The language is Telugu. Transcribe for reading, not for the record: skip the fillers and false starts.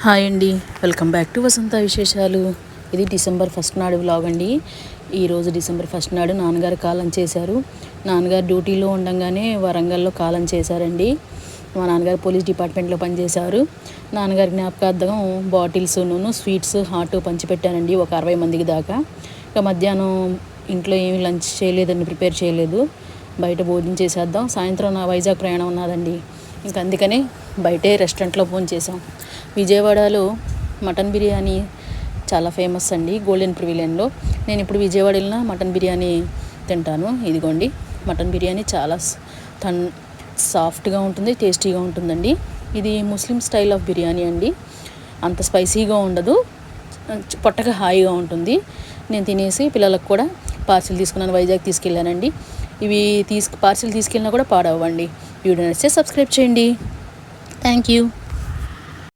హాయ్ అండి, వెల్కమ్ బ్యాక్ టు వసంత విశేషాలు. ఇది డిసెంబర్ 1 నాడు వ్లాగ్ అండి. ఈరోజు డిసెంబర్ 1 నాడు నాన్నగారు కాలం చేశారు. నాన్నగారు డ్యూటీలో ఉండగానే వరంగల్లో కాలం చేశారండి. మా నాన్నగారు పోలీస్ డిపార్ట్మెంట్లో పనిచేశారు. నాన్నగారి జ్ఞాపకార్థం బాటిల్స్ను స్వీట్స్ హాట్ పంచిపెట్టానండి, ఒక 60 మందికి దాకా. ఇక మధ్యాహ్నం ఇంట్లో ఏమి లంచ్ చేయలేదండి, ప్రిపేర్ చేయలేదు. బయట భోజనం చేసేద్దాం, సాయంత్రం నా వైజాగ్ ప్రయాణం ఉన్నదండి. ఇంకా అందుకని బయటే రెస్టారెంట్లో భోజనం చేసాం. విజయవాడలో మటన్ బిర్యానీ చాలా ఫేమస్ అండి, గోల్డెన్ ప్రివిలియన్లో. నేను ఇప్పుడు విజయవాడ వెళ్ళిన మటన్ బిర్యానీ తింటాను. ఇదిగోండి, మటన్ బిర్యానీ చాలా సాఫ్ట్గా ఉంటుంది, టేస్టీగా ఉంటుందండి. ఇది ముస్లిం స్టైల్ ఆఫ్ బిర్యానీ అండి. అంత స్పైసీగా ఉండదు, పొట్టగా హాయిగా ఉంటుంది. నేను తినేసి పిల్లలకు కూడా పార్సిల్ తీసుకున్నాను, వైజాగ్ తీసుకెళ్ళానండి. ఇవి పార్సిల్ తీసుకెళ్ళినా కూడా పాడవ్వండి. వీడియో నచ్చితే సబ్స్క్రైబ్ చేయండి. Thank you.